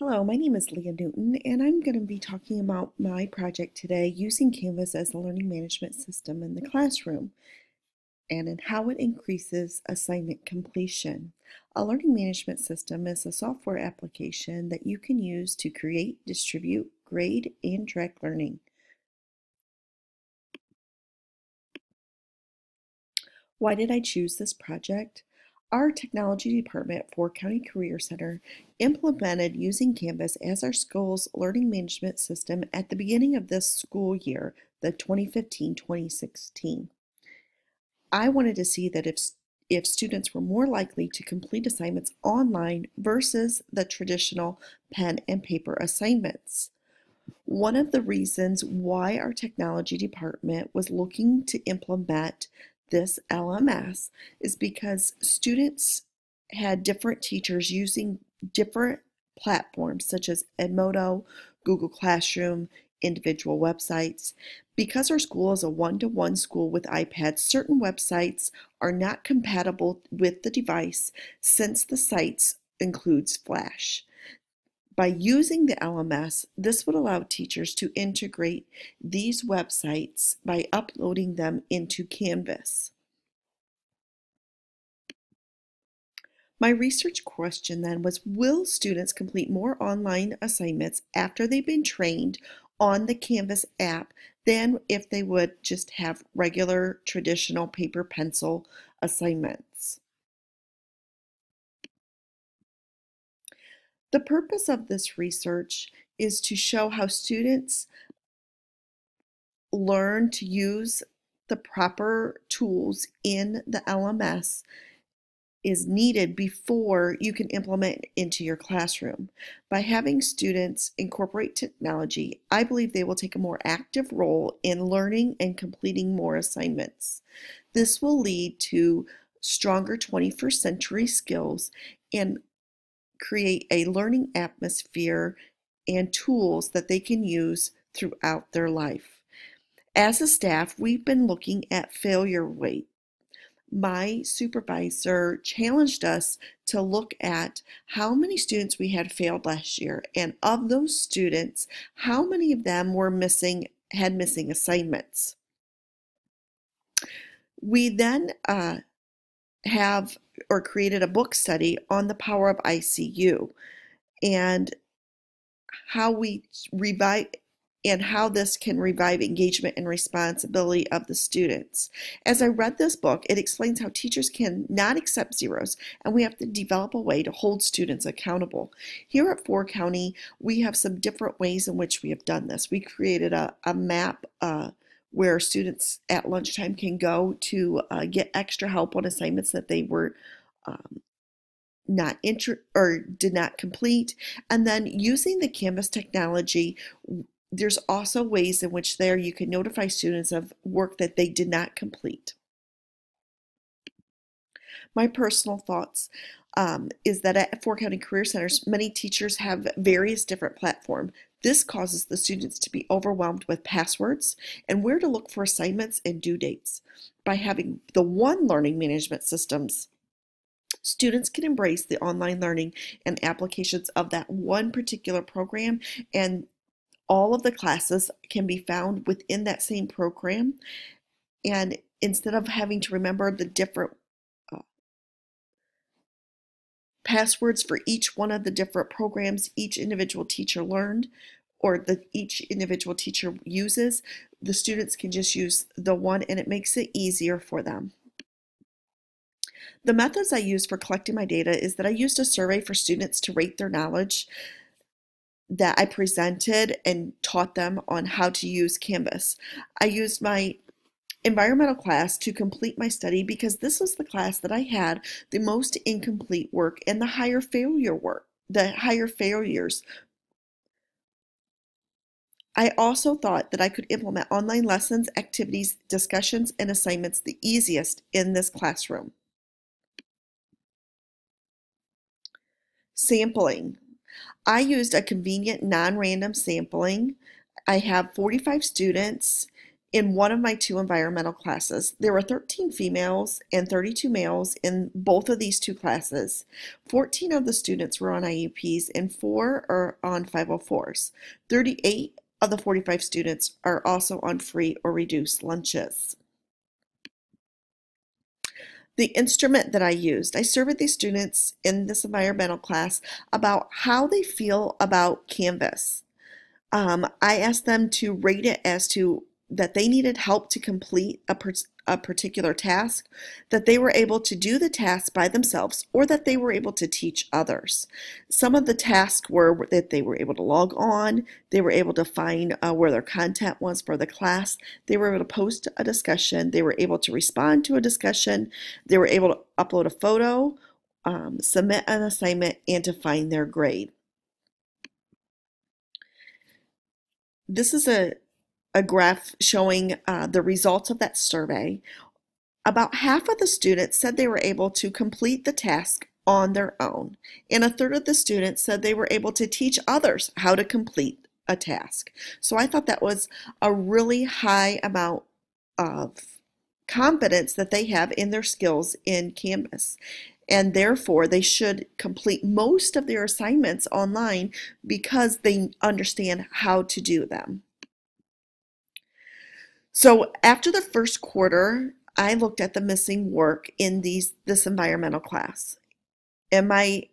Hello, my name is Leah Newton, and I'm going to be talking about my project today using Canvas as a learning management system in the classroom and in how it increases assignment completion. A learning management system is a software application that you can use to create, distribute, grade, and track learning. Why did I choose this project? Our technology department at Ford County Career Center implemented using Canvas as our school's learning management system at the beginning of this school year, the 2015-2016. I wanted to see that if students were more likely to complete assignments online versus the traditional pen and paper assignments. One of the reasons why our technology department was looking to implement this LMS is because students had different teachers using different platforms such as Edmodo, Google Classroom, individual websites. Because our school is a one-to-one school with iPads, certain websites are not compatible with the device since the sites includes Flash. By using the LMS, this would allow teachers to integrate these websites by uploading them into Canvas. My research question then was, will students complete more online assignments after they've been trained on the Canvas app than if they would just have regular traditional paper pencil assignments? The purpose of this research is to show how students learn to use the proper tools in the LMS is needed before you can implement into your classroom. By having students incorporate technology, I believe they will take a more active role in learning and completing more assignments. This will lead to stronger 21st century skills and create a learning atmosphere and tools that they can use throughout their life. As a staff, we've been looking at failure rate. My supervisor challenged us to look at how many students we had failed last year, and of those students, how many of them had missing assignments. We then have or created a book study on the power of ICU and how we revive and how this can revive engagement and responsibility of the students. As I read this book, it explains how teachers can not accept zeros, and we have to develop a way to hold students accountable. Here at Ford County, we have some different ways in which we have done this. We created a map where students at lunchtime can go to get extra help on assignments that they were did not complete. And then using the Canvas technology, there's also ways in which there you can notify students of work that they did not complete. My personal thoughts is that at Ford County Career Centers, many teachers have various different platforms. This causes the students to be overwhelmed with passwords and where to look for assignments and due dates. By having the one learning management systems, students can embrace the online learning and applications of that one particular program, and all of the classes can be found within that same program. And instead of having to remember the different passwords for each one of the different programs each individual teacher learned or each individual teacher uses, the students can just use the one, and it makes it easier for them. The methods I used for collecting my data is that I used a survey for students to rate their knowledge that I presented and taught them on how to use Canvas. I used my environmental class to complete my study because this was the class that I had the most incomplete work and the higher failures. I also thought that I could implement online lessons, activities, discussions, and assignments the easiest in this classroom. Sampling. I used a convenient non-random sampling. I have 45 students in one of my two environmental classes. There were 13 females and 32 males in both of these two classes. 14 of the students were on IEPs and 4 are on 504s. 38 of the 45 students are also on free or reduced lunches. The instrument that I used, I surveyed these students in this environmental class about how they feel about Canvas. I asked them to rate it as to that they needed help to complete a particular task, that they were able to do the task by themselves, or that they were able to teach others. Some of the tasks were that they were able to log on, they were able to find where their content was for the class, they were able to post a discussion, they were able to respond to a discussion, they were able to upload a photo, submit an assignment, and to find their grade. This is a graph showing the results of that survey. About half of the students said they were able to complete the task on their own, and a third of the students said they were able to teach others how to complete a task. So I thought that was a really high amount of confidence that they have in their skills in Canvas. And therefore, they should complete most of their assignments online because they understand how to do them. So after the first quarter, I looked at the missing work in this environmental class. In my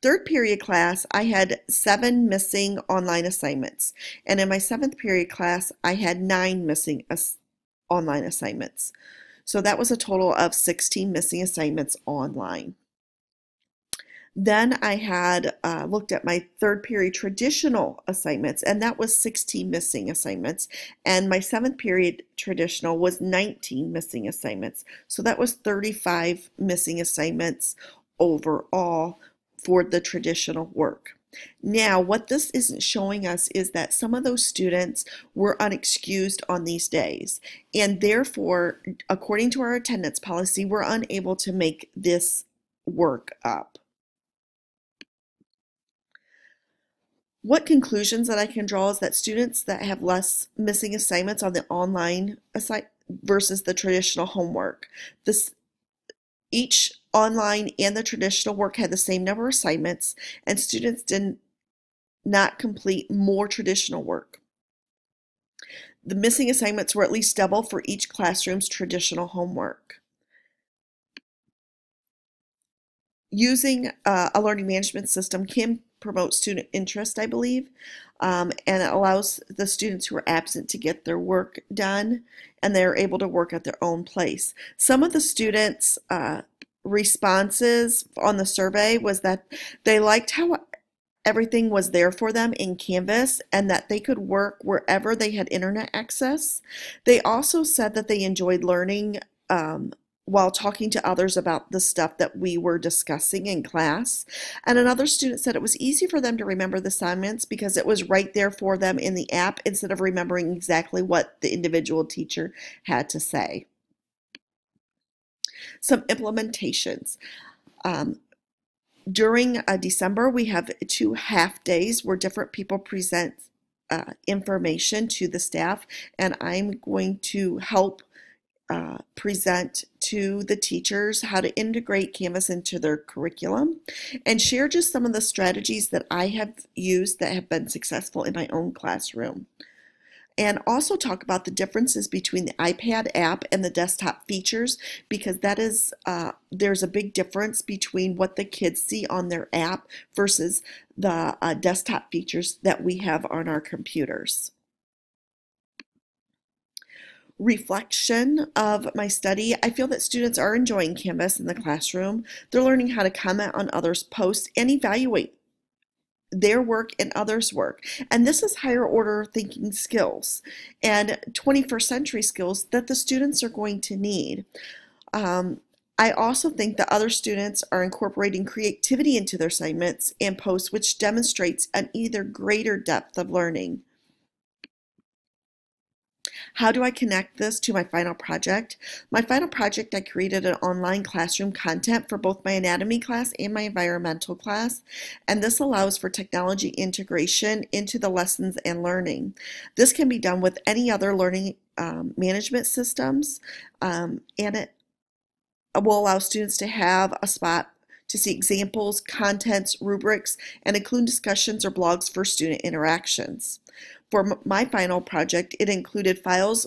third period class, I had 7 missing online assignments. And in my 7th period class, I had 9 missing online assignments. So that was a total of 16 missing assignments online. Then I had looked at my third period traditional assignments, and that was 16 missing assignments. And my 7th period traditional was 19 missing assignments. So that was 35 missing assignments overall for the traditional work. Now, what this isn't showing us is that some of those students were unexcused on these days, and therefore, according to our attendance policy, we're unable to make this work up. What conclusions that I can draw is that students that have less missing assignments on the online versus the traditional homework. Each online and the traditional work had the same number of assignments, and students did not complete more traditional work. The missing assignments were at least double for each classroom's traditional homework. Using a learning management system can promote student interest, I believe, and it allows the students who are absent to get their work done, and they're able to work at their own place. Some of the students' responses on the survey was that they liked how everything was there for them in Canvas and that they could work wherever they had internet access. They also said that they enjoyed learning while talking to others about the stuff that we were discussing in class. And another student said it was easy for them to remember the assignments because it was right there for them in the app instead of remembering exactly what the individual teacher had to say. Some implementations. During December, we have 2 half days where different people present information to the staff, and I'm going to help present to the teachers how to integrate Canvas into their curriculum and share just some of the strategies that I have used that have been successful in my own classroom. And also talk about the differences between the iPad app and the desktop features, because that is there's a big difference between what the kids see on their app versus the desktop features that we have on our computers. Reflection of my study, I feel that students are enjoying Canvas in the classroom. They're learning how to comment on others' posts and evaluate their work and others' work. And this is higher order thinking skills and 21st century skills that the students are going to need. I also think that other students are incorporating creativity into their assignments and posts, which demonstrates an either greater depth of learning. How do I connect this to my final project? My final project, I created an online classroom content for both my anatomy class and my environmental class, and this allows for technology integration into the lessons and learning. This can be done with any other learning management systems, and it will allow students to have a spot to see examples, contents, rubrics, and include discussions or blogs for student interactions. For my final project, it included files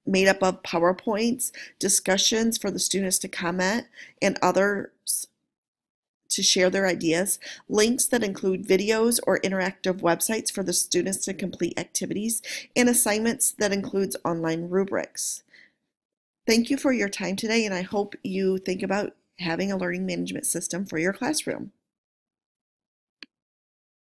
made up of PowerPoints, discussions for the students to comment, and others to share their ideas, links that include videos or interactive websites for the students to complete activities, and assignments that includes online rubrics. Thank you for your time today, and I hope you think about having a learning management system for your classroom.